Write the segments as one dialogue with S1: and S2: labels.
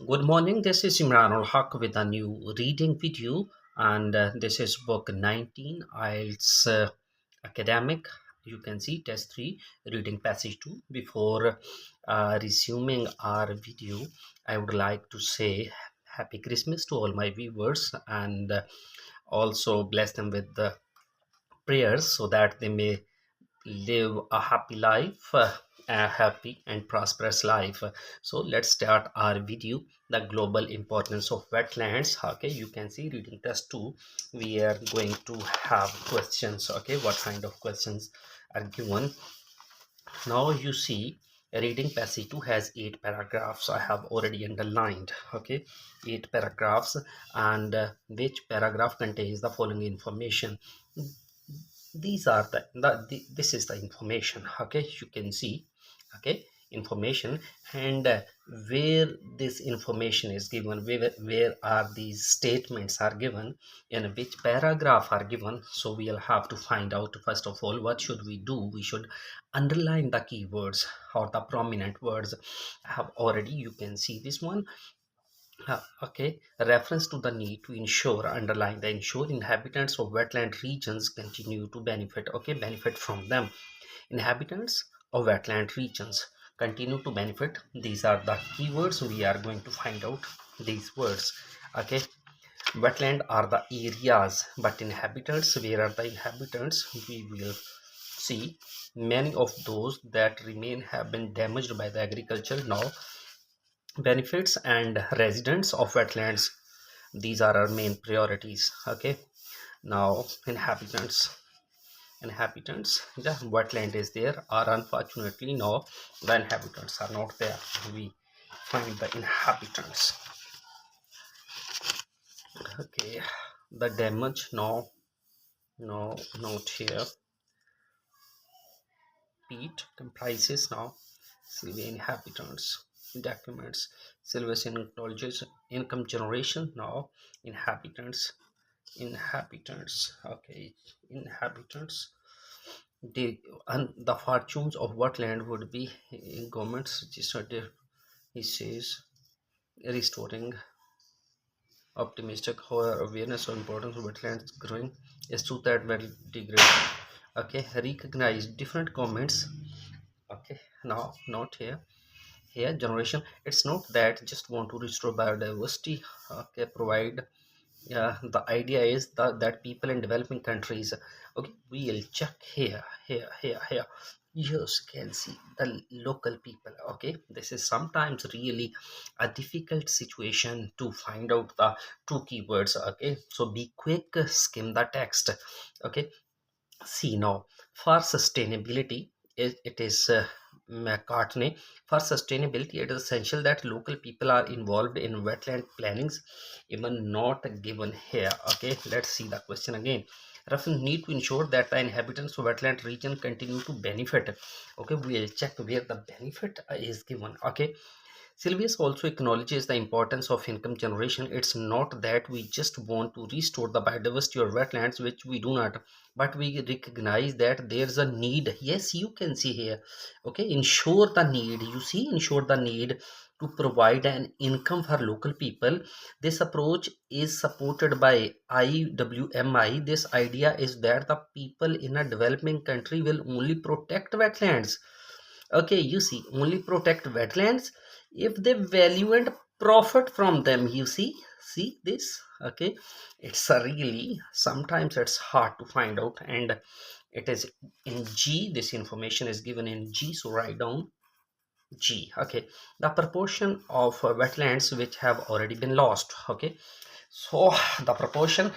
S1: Good morning. This is Imran ul Haq with a new reading video, and this is book 19 IELTS academic. You can see test 3 reading passage 2. Before resuming our video, I would like to say Happy Christmas to all my viewers and also bless them with the prayers so that they may live a happy life, a happy and prosperous life. So let's start our video. The global importance of wetlands. Okay, you can see reading test 2 we are going to have questions. Okay, what kind of questions are given? Now you see reading passage 2 has 8 paragraphs. I have already underlined. Okay, 8 paragraphs, and which paragraph contains the following information. These are this is the information. Okay, you can see. Okay, information, and where this information is given, where are these statements are given, in which paragraph are given. So we'll have to find out. First of all, what should we do? We should underline the keywords or the prominent words. I have already, you can see this one. Okay, reference to the need to ensure, underline the ensure inhabitants of wetland regions continue to benefit. Okay, benefit from them. Inhabitants of wetland regions continue to benefit. These are the keywords. We are going to find out these words. Okay, wetland are the areas, but inhabitants, where are the inhabitants? We will see. Many of those that remain have been damaged by the agriculture. Now, benefits and residents of wetlands, these are our main priorities. Okay, now inhabitants, the wetland is there, are unfortunately no, the inhabitants are not there. We find the inhabitants. Okay, the damage, no note here. Pete comprises now civil inhabitants. Documents Silvers acknowledges income generation. Now inhabitants. Okay, inhabitants. The fortunes of wetland would be in governments registered. He says restoring optimistic. However, awareness of importance of wetlands growing is true that will degrade. Okay, recognize different comments. Okay, now not here generation. It's not that just want to restore biodiversity. Okay, provide. Yeah, the idea is that people in developing countries. Okay, we'll check here. Yes, can see the local people. Okay, this is sometimes really a difficult situation to find out the two keywords. Okay, so be quick, skim the text. Okay, see now, for sustainability, it is McCartney. For sustainability, it is essential that local people are involved in wetland plannings, even not given here. Okay, let's see the question again. Reference need to ensure that the inhabitants of wetland region continue to benefit. Okay, we'll check where the benefit is given. Okay, Sylvius also acknowledges the importance of income generation. It's not that we just want to restore the biodiversity or wetlands, which we do not, but we recognize that there's a need. Yes, you can see here. Okay, ensure the need. You see, ensure the need to provide an income for local people. This approach is supported by IWMI. This idea is that the people in a developing country will only protect wetlands. Okay, you see, only protect wetlands if they value and profit from them. You see this. Okay, it's a really, sometimes it's hard to find out, and it is in G. This information is given in G, so write down G. Okay, the proportion of wetlands which have already been lost. Okay, so the proportion.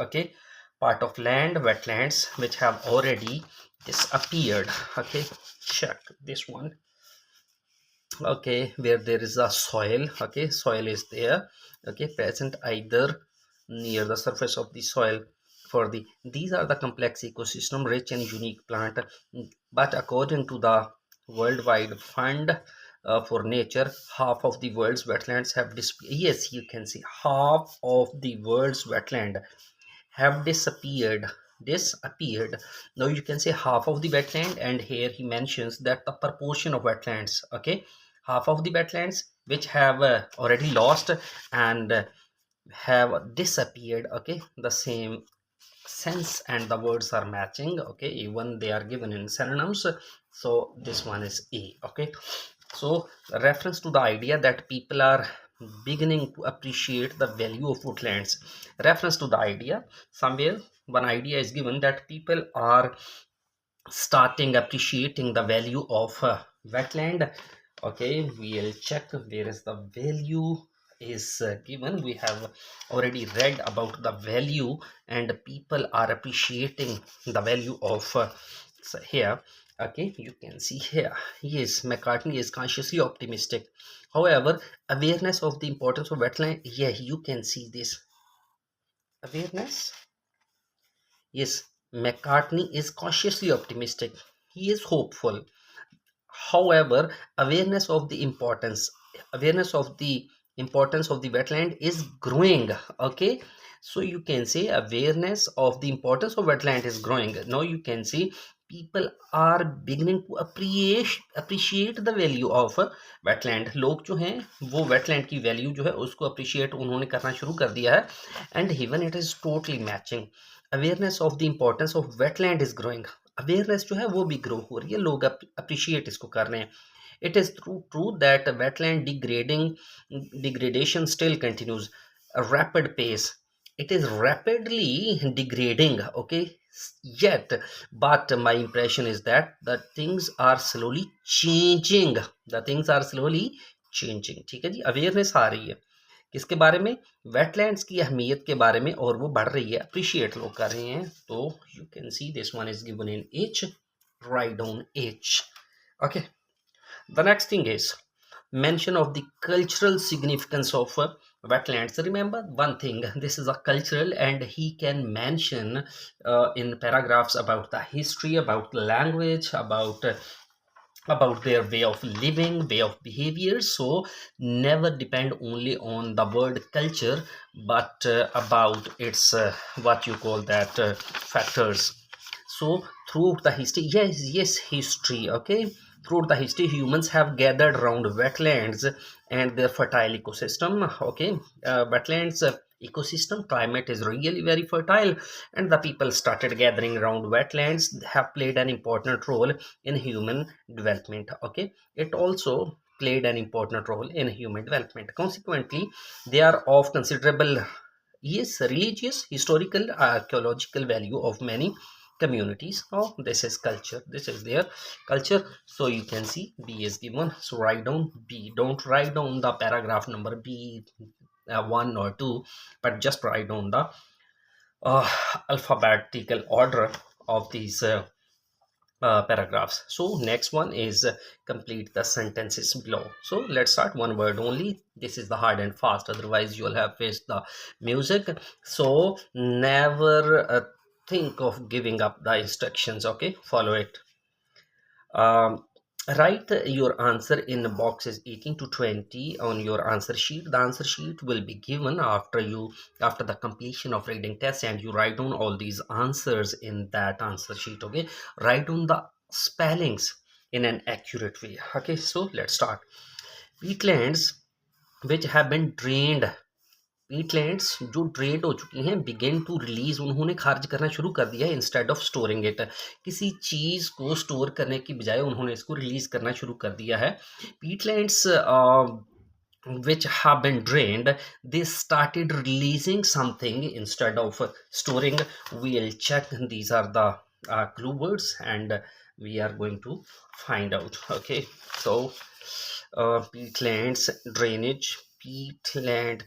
S1: Okay, part of land wetlands which have already disappeared. Okay, check this one. Okay, where there is a soil. Okay, soil is there. Okay, present either near the surface of the soil. For these are the complex ecosystem, rich and unique plant. But according to the worldwide fund for nature, half of the world's wetlands have disappeared. Yes, you can see half of the world's wetland have disappeared. Now you can say half of the wetland, and here he mentions that the proportion of wetlands. Okay, half of the wetlands which have already lost and have disappeared. Okay, the same sense and the words are matching. Okay, even they are given in synonyms, so this one is A. Okay, so reference to the idea that people are beginning to appreciate the value of woodlands. Reference to the idea, somewhere one idea is given that people are starting appreciating the value of wetland. Okay, we'll check where is the value is given. We have already read about the value, and people are appreciating the value of so here. Okay, you can see here, yes, McCartney is consciously optimistic. However, awareness of the importance of wetland, yeah, you can see this awareness. Yes, McCartney is cautiously optimistic. He is hopeful. However, awareness of the importance of the wetland is growing. Okay, so you can say awareness of the importance of wetland is growing. Now you can see people are beginning to appreciate the value of wetland. लोग जो हैं वो wetland की value जो है उसको appreciate उन्होंने करना शुरू कर दिया है, and even it is totally matching. Awareness of the importance of wetland is growing. Awareness जो है वो भी ग्रो हो रही है, लोग अप्रिशिएट इसको कर रहे हैं. It is true that wetland degradation still continues rapid pace. It is rapidly degrading. Okay, yet but my impression is that the things are slowly changing. The things are slowly changing. ठीक है जी, awareness आ रही है किसके बारे में, wetlands की अहमियत के बारे में, और वो बढ़ रही है, अप्रिशिएट लोग कर रहे हैं. तो you can see this one is given in H, write down H. Okay, the next thing is mention of the cultural significance of wetlands. Remember one thing, this is a cultural, and he can mention in paragraphs about the history, about the language, about their way of living, way of behavior. So never depend only on the word culture, but about its what you call that factors. So throughout the history, yes, history. Okay, throughout the history, humans have gathered around wetlands and their fertile ecosystem. Okay, wetlands ecosystem climate is really very fertile, and the people started gathering around wetlands, have played an important role in human development. Okay, it also played an important role in human development. Consequently, they are of considerable, yes, religious, historical, archaeological value of many communities. Oh, this is culture, this is their culture. So you can see B is given, so write down B. Don't write down the paragraph number B 1 or 2, but just write down the uh, alphabetical order of these paragraphs. So next one is complete the sentences below. So let's start one word only. This is the hard and fast, otherwise you'll have faced the music. So never think of giving up the instructions. Okay, follow it. um, Write your answer in boxes 18 to 20 on your answer sheet. The answer sheet will be given after the completion of reading test, and you write down all these answers in that answer sheet. Okay, write down the spellings in an accurate way. Okay, so let's start. Peatlands which have been drained, पीटलैंड्स जो dread हो चुकी हैं, begin to release, उन्होंने खारिज करना शुरू कर दिया है इंस्टेड ऑफ स्टोरिंग इट. किसी चीज़ को स्टोर करने की बजाय उन्होंने इसको रिलीज करना शुरू कर दिया है. पीटलैंड्स which have been drained, they started releasing something instead of storing. We'll check, these are the clue words, and we are going to find out. Okay, so peatlands, drainage, peatland,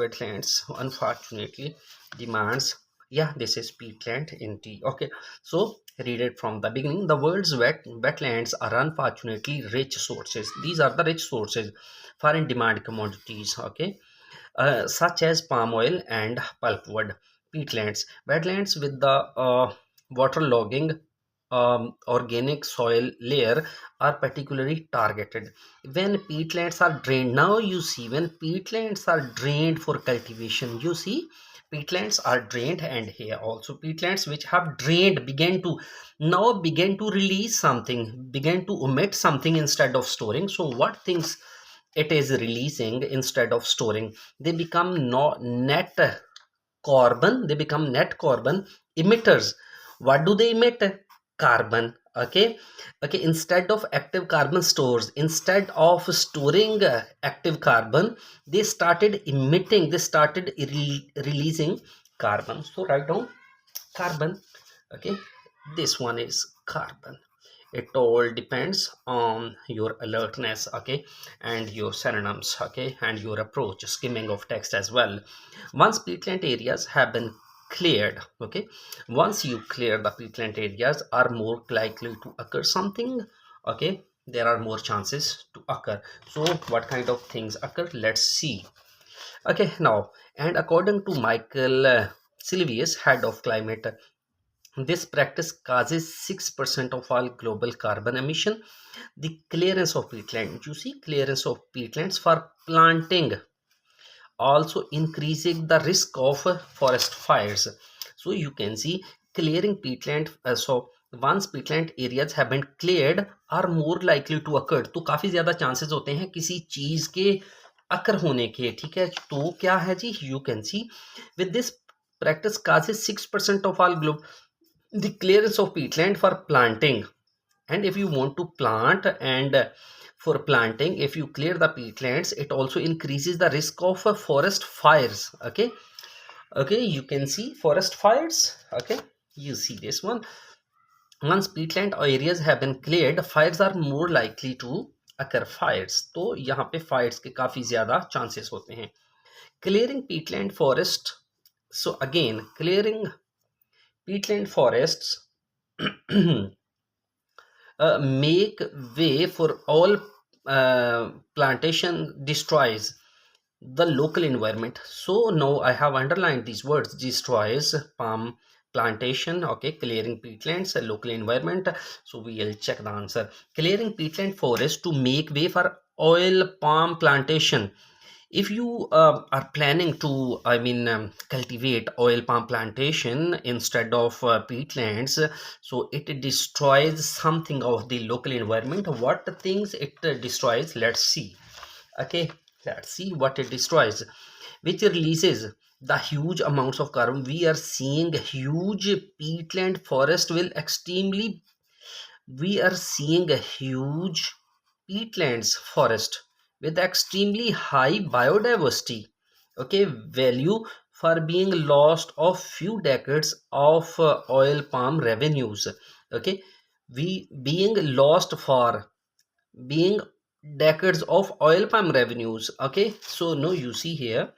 S1: wetlands, unfortunately demands, yeah, this is peatland in T. Okay, so read it from the beginning. The world's wetlands are unfortunately rich sources. These are the rich sources for in demand commodities. Okay, such as palm oil and pulpwood. Peatlands, wetlands with the waterlogging organic soil layer are particularly targeted. When peatlands are drained, now you see, when peatlands are drained for cultivation, you see peatlands are drained, and here also peatlands which have drained began to release something, began to omit something instead of storing. So what things it is releasing instead of storing. They become no net carbon, they become net carbon emitters. What do they emit? Carbon. Okay. Okay, instead of active carbon stores, instead of storing active carbon, they started emitting, they started releasing carbon. So write down carbon. Okay, this one is carbon. It all depends on your alertness, okay, and your synonyms, okay, and your approach, skimming of text as well. Once peatland areas have been cleared, okay, once you clear the peatland areas are more likely to occur something, okay, there are more chances to occur. So what kind of things occur, let's see. Okay, now, and according to Michael Silvius, head of climate, this practice causes 6% of all global carbon emission. The clearance of peatland, you see, clearance of peatlands for planting also increasing the risk of forest fires. So you can see clearing peatland, so once peatland areas have been cleared are more likely to occur, तो काफी ज्यादा chances होते हैं किसी चीज के अकर होने के, ठीक है। तो क्या है जी, you can see with this practice causes 6% of all the clearance of peatland for planting. And if you want to plant, and for planting, if you clear the peatlands, it also increases the risk of forest fires. Okay, okay, you can see forest fires. Okay, you see this one. Once peatland areas have been cleared, fires are more likely to occur. Fires, तो यहाँ पे fires के काफी ज्यादा chances होते हैं. Clearing peatland forest, so again clearing peatland forests make way for all plantation destroys the local environment. So now I have underlined these words: destroys palm plantation, okay, clearing peatlands, local environment. So we will check the answer. Clearing peatland forest to make way for oil palm plantation. If you are planning to, I mean, cultivate oil palm plantation instead of peatlands, so it destroys something of the local environment. What things it destroys, let's see. Okay, let's see what it destroys, which releases the huge amounts of carbon. We are seeing huge peatland forest will extremely, we are seeing a huge peatlands forest with extremely high biodiversity, okay, value for being lost of few decades of oil palm revenues. Okay, we being lost for being decades of oil palm revenues. Okay, so now you see here,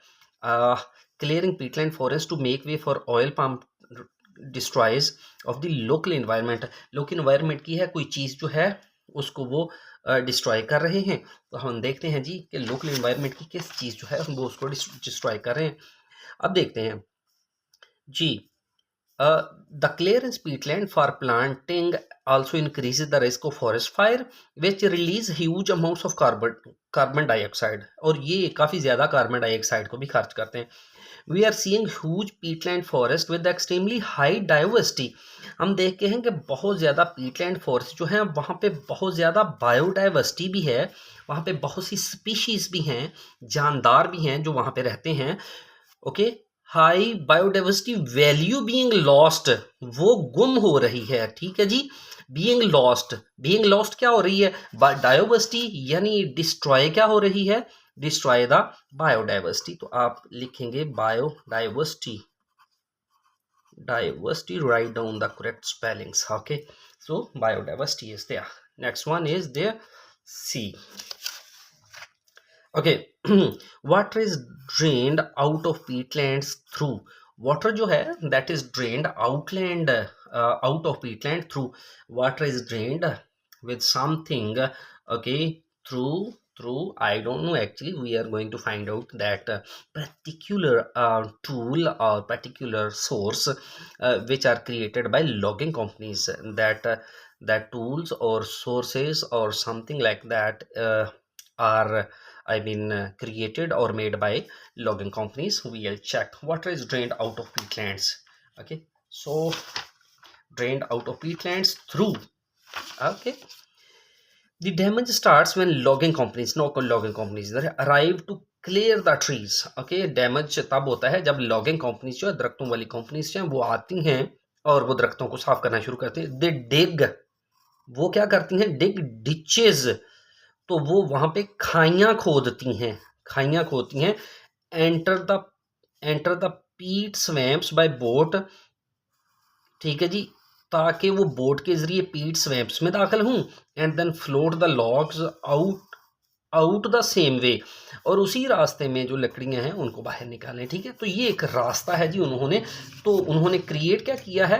S1: uh, clearing peatland forest to make way for oil palm destroys of the local environment. local environment की है कोई चीज जो है उसको वो destroy कर रहे हैं। तो हम देखते हैं जी कि लोकल एनवायरनमेंट की किस चीज जो है वो उसको डिस्ट्रॉय कर रहे हैं। अब देखते हैं जी, the clearance peatland for planting also increases the risk of forest fire, which release huge amounts of carbon dioxide, और ये काफी ज्यादा कार्बन डाइऑक्साइड को भी खर्च करते हैं। We are seeing huge peatland forest with extremely high diversity. हम देखते हैं कि बहुत ज़्यादा पीटलैंड फॉरेस्ट जो है वहाँ पे बहुत ज़्यादा बायोडाइवर्सिटी भी है, वहाँ पे बहुत सी स्पीशीज भी हैं, जानदार भी हैं जो वहाँ पे रहते हैं। Okay, high biodiversity value being lost, वो गुम हो रही है, ठीक है जी। बीइंग लॉस्ट क्या हो रही है, डायोवर्सिटी यानी डिस्ट्रॉय क्या हो रही है, डिस्ट्रॉय द बायोडाइवर्सिटी। तो आप लिखेंगे biodiversity, diversity, write down the correct spellings. Okay, so biodiversity is there. Next one is there, C. Okay, water is drained out of peatlands through, water जो है that is drained out of peatland through, water is drained with something, okay, through I don't know, actually we are going to find out that particular tool or particular source which are created by logging companies, that tools or sources or something like that are, I mean, created or made by logging companies. We will check. Water is drained out of peatlands. Okay, so drained out of peatlands through, okay, The damage starts when logging companies, no logging companies, arrive to clear the trees. Okay, damage तब होता है जब logging companies जो है, दरख्तों वाली companies जो हैं, वो आती हैं और वो दरख्तों को साफ करना शुरू करती हैं. दे डिग, वो क्या करती हैं, डिग डिचेज, तो वो वहां पे खाइयां खोदती हैं, खाइयां खोदती हैं. एंटर द एंटर द पीट स्वैम्प्स बाय बोट, ठीक है जी, ताकि वो बोट के जरिए पीट स्वैम्प्स में दाखिल हूँ. And then float the logs out out the same way, और उसी रास्ते में जो लकड़ियां हैं उनको बाहर निकालें. ठीक है, तो ये एक रास्ता है जी उन्होंने, तो उन्होंने क्रिएट क्या किया है,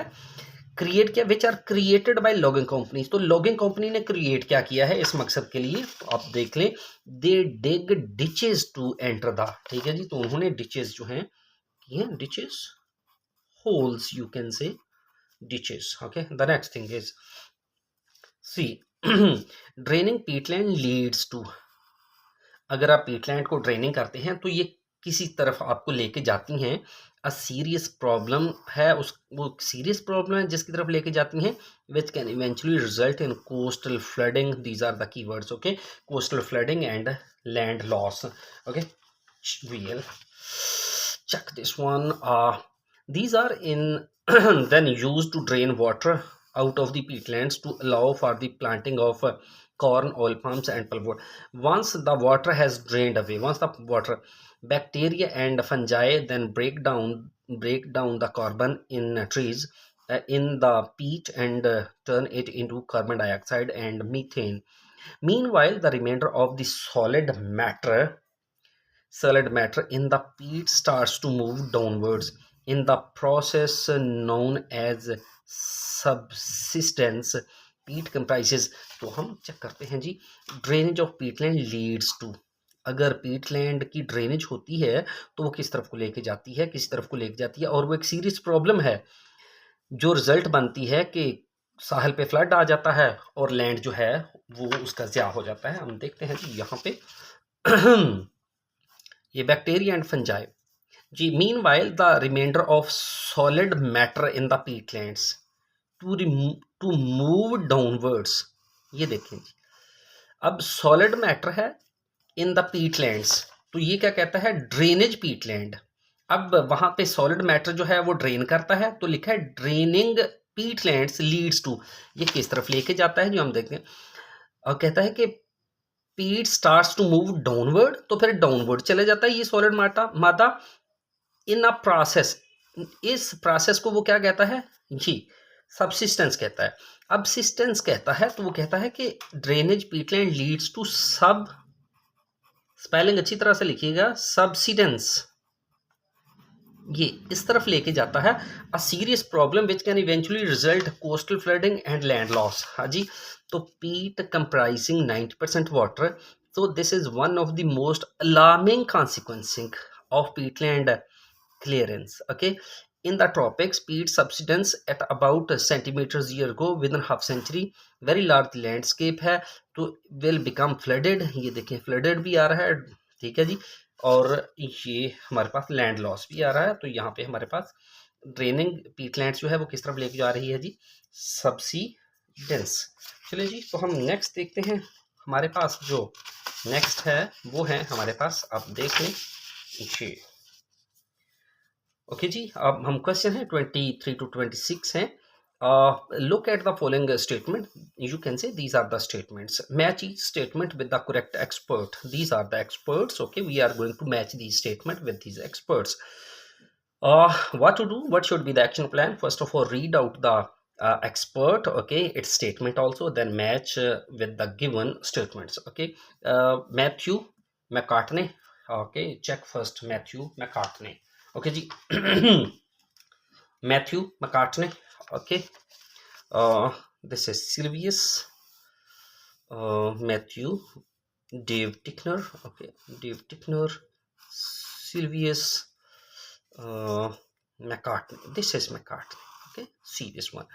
S1: क्रिएट किया, which are created by logging companies. तो लॉगिंग कंपनी ने क्रिएट क्या किया है इस मकसद के लिए, तो आप देख लें, दे डिग डिचेज टू एंटर द, ठीक है जी, तो उन्होंने डिचेज जो हैं की हैं, डिचेज, holes you can say, ditches. Okay, the next thing is, see, draining peatland leads to, अगर आप पीटलैंड को ड्रेनिंग करते हैं तो ये किसी तरफ आपको लेके जाती हैं. अ सीरियस प्रॉब्लम है, उस वो सीरियस प्रॉब्लम है जिसकी तरफ लेके जाती हैं, which can eventually result in coastal flooding. These are the keywords. Okay, coastal flooding and land loss. Okay, we'll check this one. These are in then used to drain water out of the peatlands to allow for the planting of corn, oil palms and pulpwood. Once the water has drained away, once the water, bacteria and fungi then break down the carbon in trees, in the peat, and turn it into carbon dioxide and methane. Meanwhile, the remainder of the solid matter in the peat starts to move downwards in the process known as subsidence. Peat comprises, तो हम check करते हैं जी, drainage of peatland leads to, अगर peatland की drainage होती है तो वो किस तरफ को लेके जाती है, किस तरफ को लेके जाती है, और वो एक सीरियस प्रॉब्लम है. जो रिजल्ट बनती है कि साहल पे फ्लड आ जाता है और लैंड जो है वो उसका ज़्या हो जाता है. हम देखते हैं जी यहाँ पे ये बैक्टीरिया एंड फंजाई जी. Meanwhile the reminder of solid matter in the peatlands to move downwards. ये देखें जी, अब सॉलिड मैटर है इन द पीटलैंड्स, तो ये क्या कहता है, ड्रेनेज पीटलैंड. अब वहां पे सॉलिड मैटर जो है वो ड्रेन करता है, तो लिखा है ड्रेनिंग पीटलैंड्स लीड्स टू, ये किस तरफ लेके जाता है जो हम देखते हैं, और कहता है कि पीट स्टार्ट्स टू मूव डाउनवर्ड, तो फिर डाउनवर्ड चले जाता है ये सॉलिड मादा इन अ प्रोसेस. इस प्रोसेस को वो क्या कहता है जी, सबसिस्टेंस कहता है. अब सिस्टेंस कहता है तो वो कहता है कि ड्रेनेज पीटलैंड लीड्स टू सब, स्पेलिंग अच्छी तरह से लिखिएगा, सबसिडेंस, ये इस तरफ लेके जाता है. A serious problem which can eventually result coastal flooding and land loss. हाँ जी, तो पीट comprising 90% water, so this is one of the most alarming consequences of peatland clearance. Okay, in the tropics, peat subsidence at about centimeters year ago, within half century, very large landscape है तो will become flooded. ये देखें flooded भी आ रहा है, ठीक है जी, और ये हमारे पास लैंड लॉस भी आ रहा है. तो यहाँ पे हमारे पास ड्रेनिंग पीटलैंड्स जो है वो किस तरफ लेके जा रही है जी, सबसिडेंस. चलिए जी, तो हम नेक्स्ट देखते हैं. हमारे पास जो नेक्स्ट है वो है हमारे पास, आप देख लें जी. ओके जी, अब हम क्वेश्चन है 23 to 26 हैं. Look at the following statement. You can say these are the statements. Match each statement with the correct expert. These are the experts. Okay, we are going to match these statement with these experts. What to do? What should be the action plan? First of all, read out the expert, okay, its statement also, then match with the given statements. Okay, Matthew McCartney. Okay, check first Matthew McCartney. Okay ji, Matthew McCartney. Okay, this is Sylvius, Matthew, Dave Tickner. Okay, Dave Tickner, Sylvius, McCartney. This is McCartney. Okay, see this one.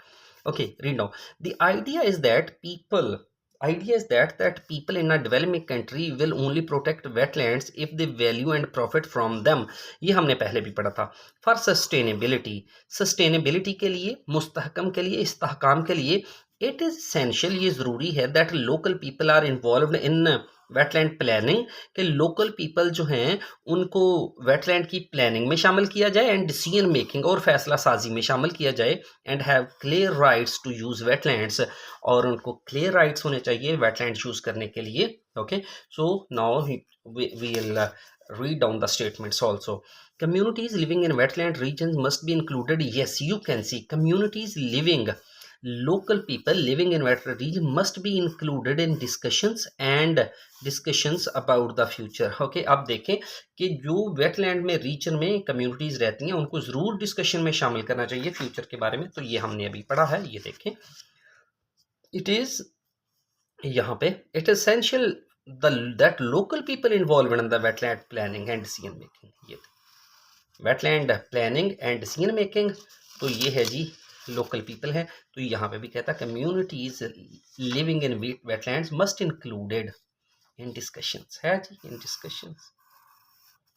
S1: Okay, read now. The idea is that people in a developing country will only protect wetlands if they value and profit from them. ये हमने पहले भी पढ़ा था. For sustainability के लिए, मुस्तहकम के लिए, इस्तेहकाम के लिए, इट इज एसेंशियल, ये ज़रूरी है, that local people are involve in wetland planning, कि लोकल पीपल जो हैं उनको वेटलैंड की प्लानिंग में शामिल किया जाए, एंड डिसीजन मेकिंग और फैसला साजी में शामिल किया जाए, and have clear rights to use wetlands, और उनको क्लियर राइट्स होने चाहिए वेटलैंड यूज़ करने के लिए। Okay, so now we will read down the statements also. Communities living in wetland regions must be included. Yes, you can see communities living, local people living in wetland region must be included in discussions and discussions about the future. Okay, अब देखें कि जो wetland में reason में communities रहती हैं उनको जरूर डिस्कशन में शामिल करना चाहिए फ्यूचर के बारे में। तो ये हमने अभी पढ़ा है, ये देखें, इट इज यहाँ पे it is essential that local people involved in the wetland planning and decision making, ये wetland planning and decision making, तो ये है जी लोकल पीपल है। तो यहाँ पे भी कहता है communities living in wetlands must included in discussions, है जी, इन डिस्कशंस।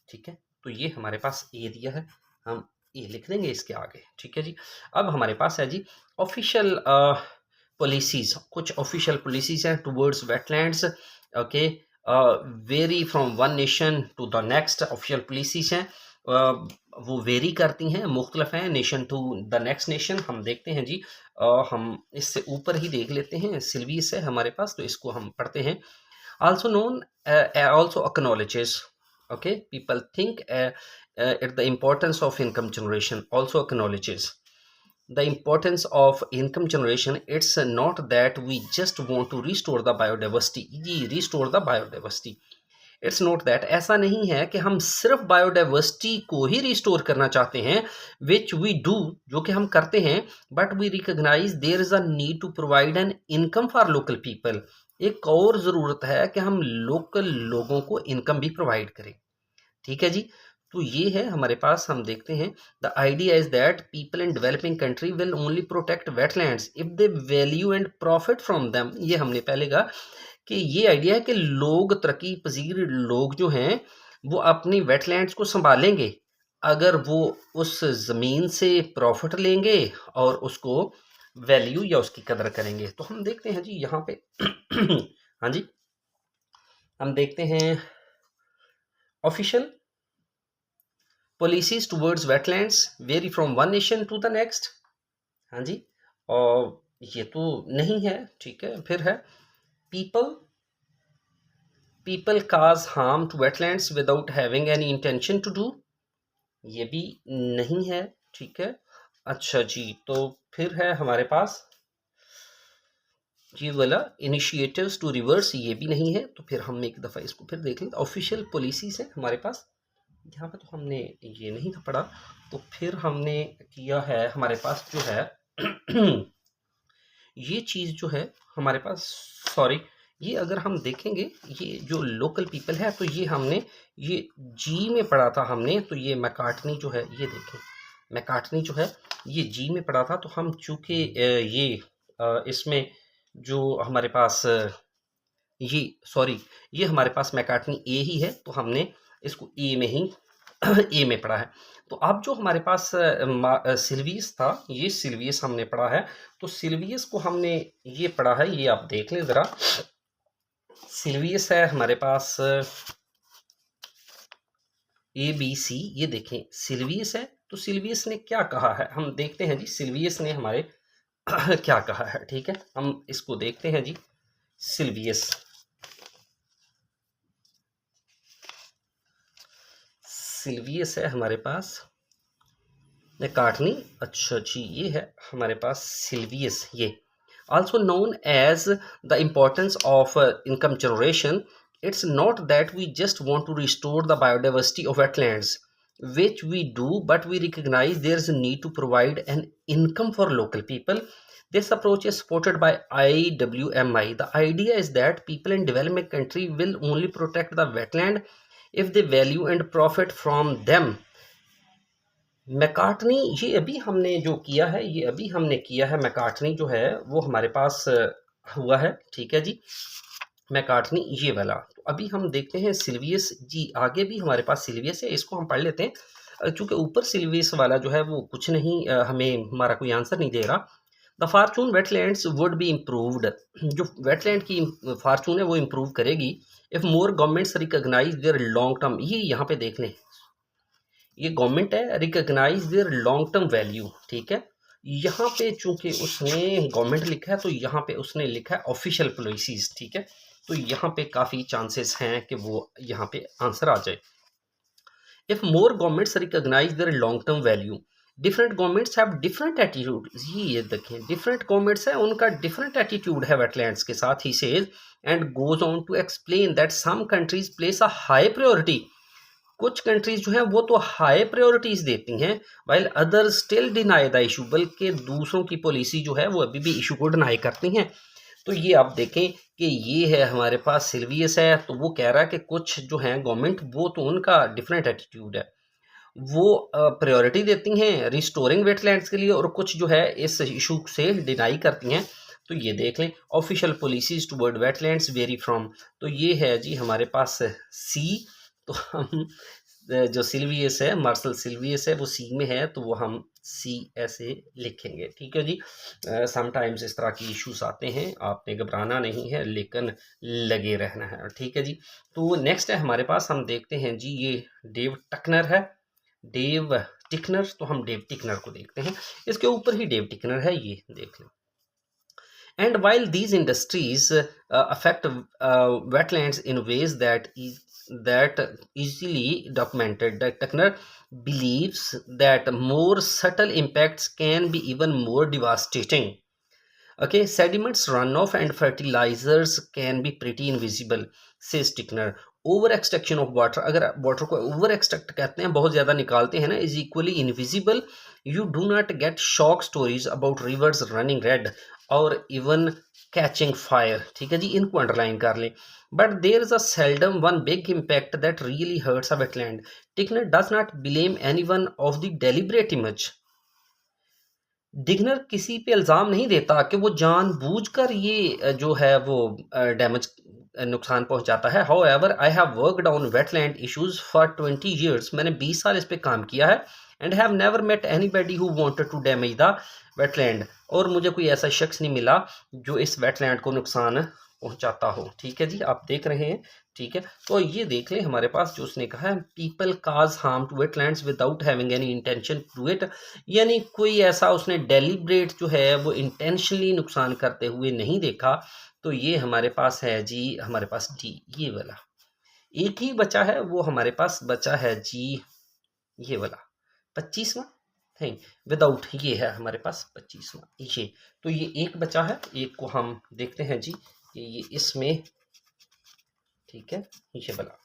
S1: ठीक है, तो ये हमारे पास ए दिया है, हम ये लिख देंगे इसके आगे। ठीक है जी, अब हमारे पास है जी ऑफिशियल पॉलिसीज, कुछ ऑफिशियल पॉलिसीज हैं towards wetlands. Okay, vary from one nation to the next, official policies हैं, वो वेरी करती हैं, मुख्तलिफ हैं, nation to the next nation. हम देखते हैं जी, हम इससे ऊपर ही देख लेते हैं, सिल्वीस है हमारे पास, तो इसको हम पढ़ते हैं। Also known, also acknowledges, okay, people think at the importance of income generation, also acknowledges the importance of income generation. It's not that we just want to restore the biodiversity, restore the biodiversity, it's not that, ऐसा नहीं है कि हम सिर्फ biodiversity को ही restore करना चाहते हैं, विच वी डू, जो कि हम करते हैं, but we recognise there is a need to provide an income for local people. एक और ज़रूरत है कि हम लोकल लोगों को इनकम भी प्रोवाइड करें। ठीक है जी, तो ये है हमारे पास, हम देखते हैं, the idea is that people in developing country will only protect wetlands if they value and profit from them. ये हमने पहले कहा कि ये आइडिया है कि लोग, तरक्की पजीर लोग जो हैं वो अपनी वेटलैंड्स को संभालेंगे अगर वो उस ज़मीन से प्रॉफिट लेंगे और उसको वैल्यू या उसकी कदर करेंगे। तो हम देखते हैं जी यहाँ पे हाँ जी, हम देखते हैं official policies towards wetlands vary from one nation to the next. हाँ जी, और ये तो नहीं है। ठीक है, फिर है people cause harm to wetlands without having any intention to do, ये भी नहीं है। ठीक है, अच्छा जी, तो फिर है हमारे पास ये वाला इनिशिएटिव्स टू रिवर्स, ये भी नहीं है। तो फिर हम एक दफ़ा इसको फिर देख लें। ऑफिशियल पॉलिसीज है हमारे पास, यहाँ पे तो हमने ये नहीं था पढ़ा, तो फिर हमने किया है हमारे पास जो है ये चीज़ जो है हमारे पास, सॉरी, ये अगर हम देखेंगे ये जो लोकल पीपल है, तो ये हमने ये जी में पढ़ा था हमने, तो ये मैकार्टनी जो है, ये देखें मैकार्टनी जो है ये जी में पढ़ा था। तो हम चूँकि ये इसमें जो हमारे पास ये, सॉरी, ये हमारे पास मैकार्टनी ए ही है, तो हमने इसको ए में ही ए में पढ़ा है। तो अब जो हमारे पास सिल्वियस था, ये सिल्वियस हमने पढ़ा है, तो सिल्वियस को हमने ये पढ़ा है, ये आप देख लें ज़रा। सिल्वियस है हमारे पास ए बी सी, ये देखें सिल्वियस है। तो सिल्वियस ने क्या कहा है, हम देखते हैं जी सिल्वियस ने हमारे क्या कहा है। ठीक है, हम इसको देखते हैं जी। सिल्वियस है हमारे पास, मैकार्टनी, अच्छा जी, ये है हमारे पास सिल्वियस। ये also known as the importance of income generation. It's not that we just want to restore the biodiversity of wetlands, which we do, but we recognize there's a need to provide an income for local people. This approach is supported by IWMI. The idea is that people in developing country will only protect the wetland if they value and profit from them. McCartney, ये अभी हमने जो किया है, ये अभी हमने किया है, मैकार्टनी जो है वो हमारे पास हुआ है। ठीक है जी, मैकार्टनी ये वाला। तो अभी हम देखते हैं सिल्वियस जी, आगे भी हमारे पास सिल्वियस है, इसको हम पढ़ लेते हैं। चूँकि ऊपर सिल्वियस वाला जो है वो कुछ नहीं, हमें हमारा कोई आंसर नहीं दे रहा, the fortune wetlands would be improved, जो वेटलैंड की फॉर्चून है वो इम्प्रूव करेगी if more governments recognise their long term, ये यहाँ पे देख लें, ये गवर्नमेंट है, recognise their long term value, ठीक है। यहाँ पे चूंकि उसने गवर्नमेंट लिखा है तो यहाँ पे उसने लिखा है ऑफिशियल पॉलिसीज, ठीक है। तो यहाँ पे काफ़ी चांसेस हैं कि वो यहाँ पे आंसर आ जाए। If more governments recognise their long term value, different governments have different attitude, ये देखें डिफरेंट गवर्नमेंट्स है उनका डिफरेंट एटीट्यूड है वेटलैंड्स के साथ, he says and goes on to explain that some countries place a high priority, कुछ countries जो हैं वो तो हाई प्रायोरिटीज देती हैं, while others still deny the issue, बल्कि दूसरों की पॉलिसी जो है वो अभी भी इशू को डिनाई करती हैं। तो ये आप देखें कि ये है हमारे पास सिल्वियस है, तो वो कह रहा है कि कुछ जो हैं गवर्नमेंट वो तो उनका डिफरेंट एटीट्यूड है, वो प्रायोरिटी देती हैं रिस्टोरिंग वेटलैंड्स के लिए, और कुछ जो है इस इशू से डिनाई करती हैं। तो ये देख लें official policies toward wetlands vary from, तो ये है जी हमारे पास सी। तो हम जो सिल्वियस है, मार्शल सिल्वियस है, वो सी में है, तो वो हम सी ऐसे लिखेंगे, ठीक है जी। समटाइम्स इस तरह की इश्यूज आते हैं, आपने घबराना नहीं है लेकिन लगे रहना है, ठीक है जी। तो नेक्स्ट है हमारे पास, हम देखते हैं जी, ये डेव टकनर है, डेव टिकनर, तो हम डेव टिकनर को देखते हैं, इसके ऊपर ही डेव टिकनर है, ये देख लें। And while these industries affect wetlands in ways that easily documented, the Tuckner believes that more subtle impacts can be even more devastating. Okay, sediments, runoff, and fertilizers can be pretty invisible, says Tickner. Over extraction of water, अगर water को over extract कहते हैं, बहुत ज़्यादा निकालते हैं ना, is equally invisible. You do not get shock stories about rivers running red और इवन कैचिंग फायर, ठीक है जी, इनको अंडरलाइन कर लें। But there is a seldom one big impact that really hurts a wetland. Tickner does not blame anyone of the deliberate image, Tickner किसी पे इल्ज़ाम नहीं देता कि वो जानबूझकर ये जो है वो डैमेज नुकसान पहुंचाता है। How ever I have worked on wetland issues for 20 years, मैंने 20 साल इस पे काम किया है, and have never met anybody who wanted to damage the wetland, और मुझे कोई ऐसा शख्स नहीं मिला जो इस वेटलैंड को नुकसान पहुंचाता हो, ठीक है जी, आप देख रहे हैं, ठीक है। तो ये देख लें हमारे पास जो उसने कहा है, people cause harm to wetlands without having any intention to do it, यानी कोई ऐसा उसने डेलिब्रेट जो है वो इंटेंशनली नुकसान करते हुए नहीं देखा। तो ये हमारे पास है जी, हमारे पास डी, ये वाला एक ही बचा है, वो हमारे पास बचा है जी, ये वाला 25वां नहीं, विदाउट, ये है हमारे पास 25वां, ये तो ये एक बचा है, एक को हम देखते हैं जी कि ये इसमें, ठीक है, ये वाला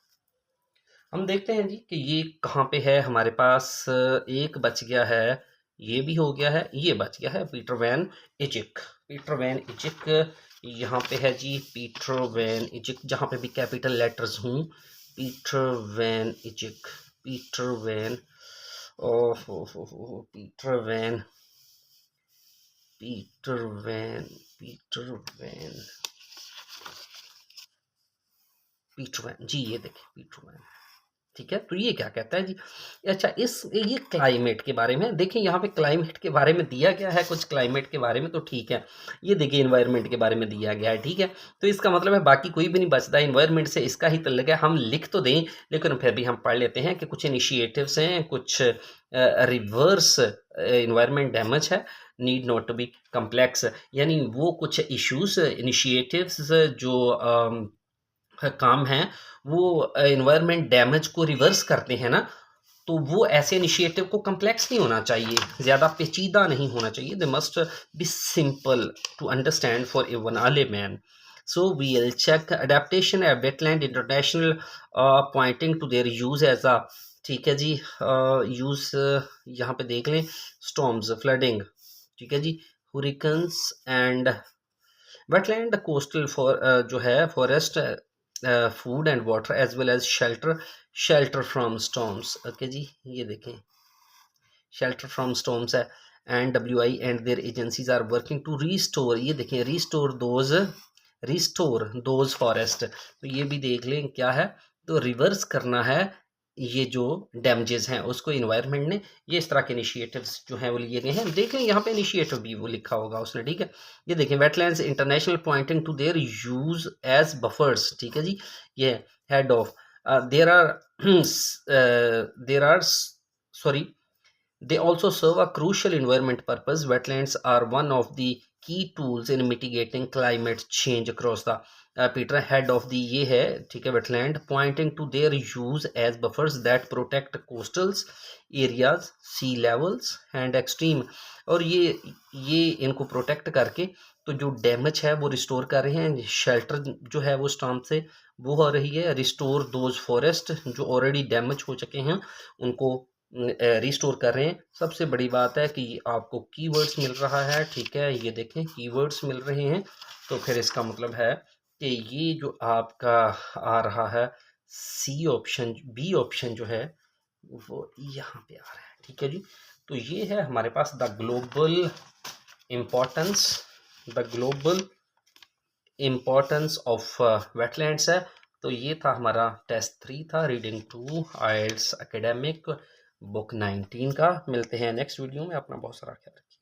S1: हम देखते हैं जी कि ये कहाँ पे है हमारे पास। एक बच गया है, ये भी हो गया है, ये बच गया है Peter van Eijk, Peter van इजिक यहाँ पे है जी, पीटर वैन इजिक, जहाँ पे भी कैपिटल लेटर्स हूँ, Peter van Eijk, Peter van, Peter van, Peter van, Peter van, Peter van जी, ये देखिए पीटर वैन, ठीक है। तो ये क्या कहता है जी, अच्छा इस ये क्लाइमेट के बारे में देखें, यहाँ पे क्लाइमेट के बारे में दिया गया है, कुछ क्लाइमेट के बारे में, तो ठीक है, ये देखिए इन्वायरमेंट के बारे में दिया गया है, ठीक है। तो इसका मतलब है बाकी कोई भी नहीं बचता, इन्वायरमेंट से इसका ही तल्लुक है, हम लिख तो दें लेकिन फिर भी हम पढ़ लेते हैं कि कुछ इनिशिएटिव्स हैं, कुछ रिवर्स इन्वायरमेंट डैमेज है, need not to be complex, यानी वो कुछ इश्यूज इनिशिएटिव्स जो काम है वो एनवायरनमेंट डैमेज को रिवर्स करते हैं ना, तो वो ऐसे इनिशिएटिव को कम्प्लेक्स नहीं होना चाहिए, ज़्यादा पेचीदा नहीं होना चाहिए, they must be simple to understand for even a layman. So we will check adaptation at wetland international pointing to their use as a, ठीक है जी, यूज यहाँ पे देख लें, स्टॉर्म्स, फ्लडिंग, ठीक है जी, hurricanes and wetland coastal for जो है forest, food and water as well as shelter from storms, okay जी, ये देखें शेल्टर फ्रॉम स्टॉर्म्स है, and WI and their agencies are working to restore, ये देखें रिस्टोर दोज फॉरेस्ट, तो ये भी देख लें क्या है, तो रिवर्स करना है ये जो डैमेजेस हैं उसको इन्वायरमेंट ने, ये इस तरह के इनिशिएटिव्स जो हैं वो लिए गए हैं। देखें यहाँ पे इनिशिएटिव भी वो लिखा होगा उसने, ठीक है। ये देखें, wetlands international pointing to their use as buffers, ठीक है जी। ये head of there are there are sorry, they also serve a crucial environment purpose. Wetlands are one of the key tools in mitigating climate change across the Peter head of the ये है, ठीक है, wetland pointing to their use as buffers that protect coastals areas, sea levels and extreme। और ये इनको protect करके तो जो डैमेज है वो रिस्टोर कर रहे हैं, शेल्टर जो है वो स्टॉर्म से वो हो रही है, रिस्टोर दोज फॉरेस्ट जो ऑलरेडी डैमेज हो चुके हैं उनको रिस्टोर कर रहे हैं। सबसे बड़ी बात है कि आपको कीवर्ड्स मिल रहा है, ठीक है, ये देखें कीवर्ड्स मिल रहे हैं, तो फिर इसका मतलब है कि ये जो आपका आ रहा है सी ऑप्शन, बी ऑप्शन जो है वो यहाँ पे आ रहा है, ठीक है जी। तो ये है हमारे पास the global importance of wetlands है। तो ये था हमारा टेस्ट 3 था, रीडिंग 2 आइल्स एकेडमिक बुक 19 का। मिलते हैं नेक्स्ट वीडियो में, अपना बहुत सारा ख्याल रखिए।